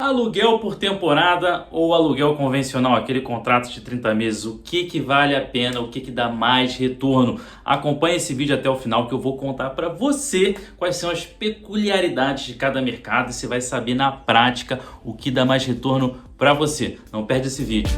Aluguel por temporada ou aluguel convencional, aquele contrato de 30 meses, o que vale a pena, o que dá mais retorno? Acompanhe esse vídeo até o final que eu vou contar para você quais são as peculiaridades de cada mercado e você vai saber na prática o que dá mais retorno para você. Não perde esse vídeo.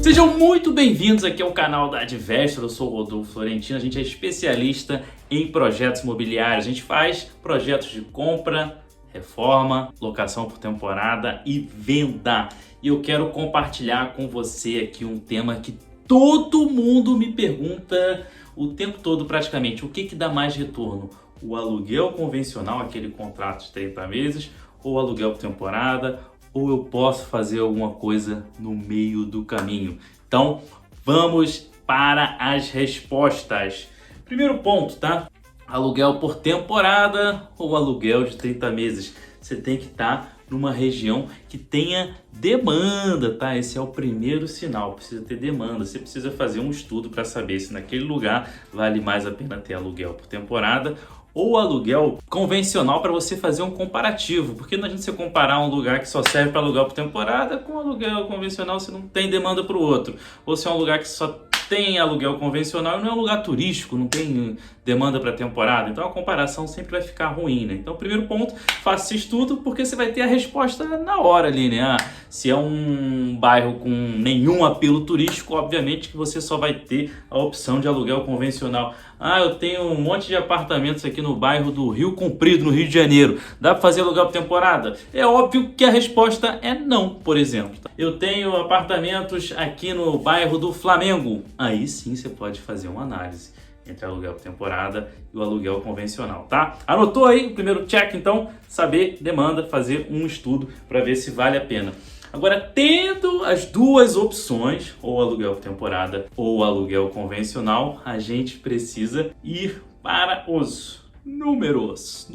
Sejam muito bem-vindos aqui ao canal da Advestor. Eu sou o Rodolfo Florentino, a gente é especialista em projetos imobiliários. A gente faz projetos de compra, reforma, locação por temporada e venda. E eu quero compartilhar com você aqui um tema que todo mundo me pergunta o tempo todo praticamente. O que dá mais retorno? O aluguel convencional, aquele contrato de 30 meses, ou o aluguel por temporada, ou eu posso fazer alguma coisa no meio do caminho? Então, vamos para as respostas. Primeiro ponto, tá? Aluguel por temporada ou aluguel de 30 meses? Você tem que estar numa região que tenha demanda, tá? Esse é o primeiro sinal, precisa ter demanda. Você precisa fazer um estudo para saber se naquele lugar vale mais a pena ter aluguel por temporada ou aluguel convencional, para você fazer um comparativo, porque não adianta você comparar um lugar que só serve para aluguel por temporada com aluguel convencional se não tem demanda para o outro, ou se é um lugar que só tem aluguel convencional e não é um lugar turístico, não tem demanda para temporada, então a comparação sempre vai ficar ruim, né? Então, primeiro ponto, faça esse estudo, porque você vai ter a resposta na hora ali, né? Se é um bairro com nenhum apelo turístico, obviamente que você só vai ter a opção de aluguel convencional. Eu tenho um monte de apartamentos aqui no bairro do Rio Comprido, no Rio de Janeiro. Dá para fazer aluguel por temporada? É óbvio que a resposta é não, por exemplo. Eu tenho apartamentos aqui no bairro do Flamengo. Aí sim você pode fazer uma análise entre aluguel por temporada e o aluguel convencional, tá? Anotou aí o primeiro check, então? Saber demanda, fazer um estudo para ver se vale a pena. Agora, tendo as duas opções, ou aluguel por temporada ou aluguel convencional, a gente precisa ir para os números,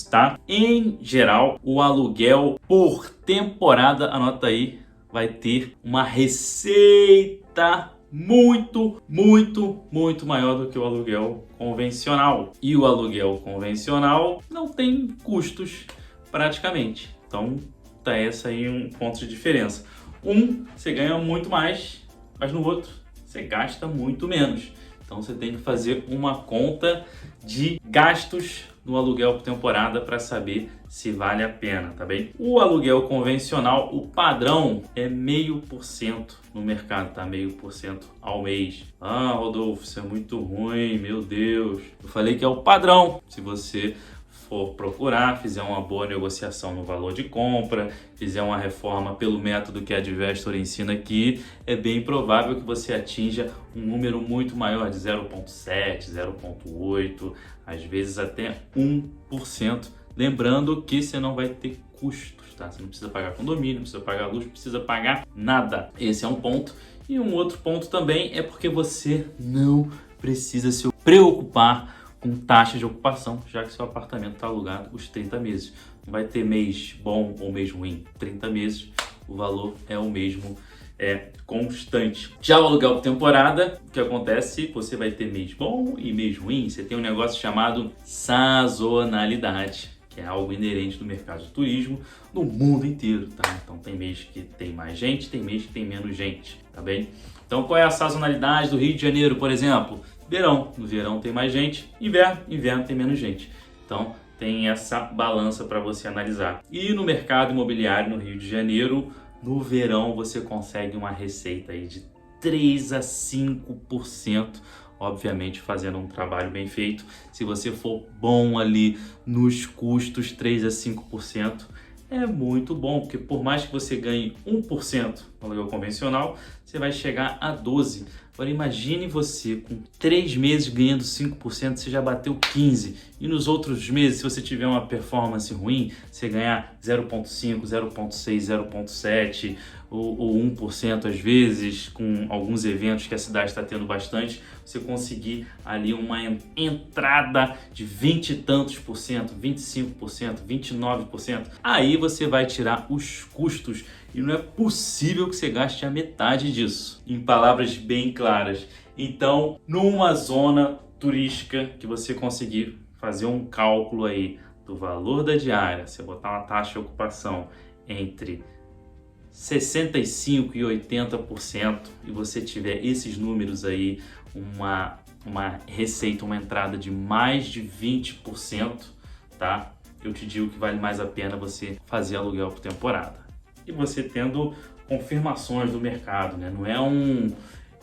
tá? Em geral, o aluguel por temporada, anota aí, vai ter uma receita muito maior do que o aluguel convencional. E o aluguel convencional não tem custos praticamente. Então, tá essa aí um ponto de diferença. Você ganha muito mais, mas no outro você gasta muito menos. Então você tem que fazer uma conta de gastos no aluguel por temporada para saber se vale a pena, tá bem? O aluguel convencional, o padrão é 0,5% no mercado, tá? 0,5% ao mês. Rodolfo, isso é muito ruim, meu Deus. Eu falei que é o padrão. Se você for procurar, fizer uma boa negociação no valor de compra, fizer uma reforma pelo método que a Advestor ensina aqui, é bem provável que você atinja um número muito maior de 0,7%, 0,8%, às vezes até 1%. Lembrando que você não vai ter custos, tá? Você não precisa pagar condomínio, não precisa pagar luz, não precisa pagar nada. Esse é um ponto. E um outro ponto também é porque você não precisa se preocupar com taxa de ocupação, já que seu apartamento está alugado os 30 meses. Não vai ter mês bom ou mês ruim. 30 meses, o valor é o mesmo, é constante. Já o aluguel por temporada, o que acontece? Você vai ter mês bom e mês ruim. Você tem um negócio chamado sazonalidade, que é algo inerente do mercado de turismo no mundo inteiro, tá? Então tem mês que tem mais gente, tem mês que tem menos gente, tá bem? Então qual é a sazonalidade do Rio de Janeiro, por exemplo? Verão, no verão tem mais gente, inverno tem menos gente. Então tem essa balança para você analisar. E no mercado imobiliário no Rio de Janeiro, no verão você consegue uma receita aí de 3 a 5%, obviamente fazendo um trabalho bem feito. Se você for bom ali nos custos, 3 a 5% é muito bom, porque por mais que você ganhe 1% no aluguel convencional, você vai chegar a 12%. Agora imagine você com 3 meses ganhando 5%, você já bateu 15%. E nos outros meses, se você tiver uma performance ruim, você ganhar 0,5%, 0,6%, 0,7% ou 1% às vezes, com alguns eventos que a cidade está tendo bastante, você conseguir ali uma entrada de 20 e tantos por cento, 25%, 29%. Aí você vai tirar os custos e não é possível que você gaste a metade disso. Em palavras bem claras, Então, numa zona turística que você conseguir fazer um cálculo aí do valor da diária, você botar uma taxa de ocupação entre 65% e 80% e você tiver esses números aí, uma receita, uma entrada de mais de 20%, tá? Eu te digo que vale mais a pena você fazer aluguel por temporada. E você tendo confirmações do mercado, né? Não é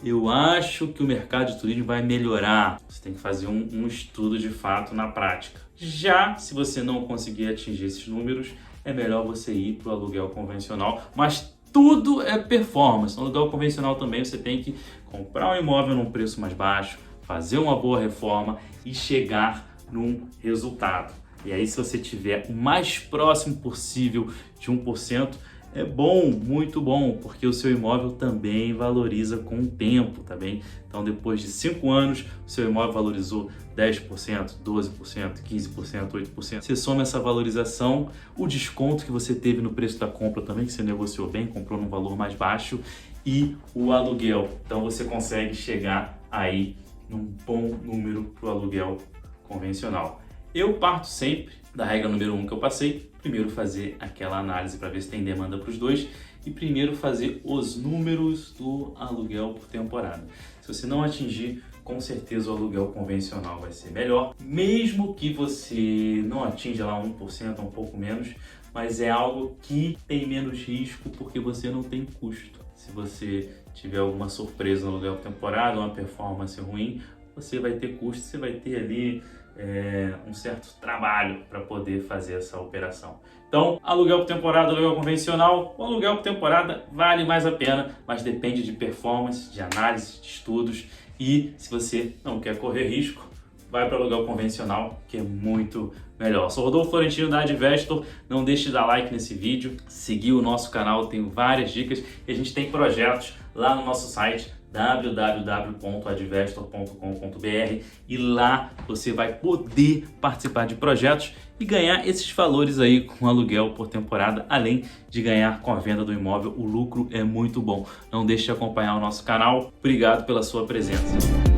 eu acho que o mercado de turismo vai melhorar. Você tem que fazer um estudo de fato na prática. Já se você não conseguir atingir esses números, é melhor você ir para o aluguel convencional, mas tudo é performance. No aluguel convencional também você tem que comprar um imóvel num preço mais baixo, fazer uma boa reforma e chegar num resultado. E aí, se você tiver o mais próximo possível de 1%, é bom, muito bom, porque o seu imóvel também valoriza com o tempo, tá bem? Então, depois de 5 anos, o seu imóvel valorizou 10%, 12%, 15%, 8%. Você soma essa valorização, o desconto que você teve no preço da compra também, que você negociou bem, comprou num valor mais baixo, e o aluguel. Então, você consegue chegar aí num bom número para o aluguel convencional. Eu parto sempre da regra número 1 que eu passei. Primeiro fazer aquela análise para ver se tem demanda para os dois e primeiro fazer os números do aluguel por temporada. Se você não atingir, com certeza o aluguel convencional vai ser melhor, mesmo que você não atinja lá 1%, um pouco menos, mas é algo que tem menos risco porque você não tem custo. Se você tiver alguma surpresa no aluguel por temporada, uma performance ruim, você vai ter custo, você vai ter ali um certo trabalho para poder fazer essa operação. Então, aluguel por temporada, aluguel convencional, o aluguel por temporada vale mais a pena, mas depende de performance, de análise, de estudos, e se você não quer correr risco, vai para o aluguel convencional, que é muito melhor. Sou Rodolfo Florentino da Advestor, não deixe de dar like nesse vídeo, seguir o nosso canal, tem várias dicas e a gente tem projetos lá no nosso site www.advestor.com.br e lá você vai poder participar de projetos e ganhar esses valores aí com aluguel por temporada, além de ganhar com a venda do imóvel. O lucro é muito bom. Não deixe de acompanhar o nosso canal. Obrigado pela sua presença.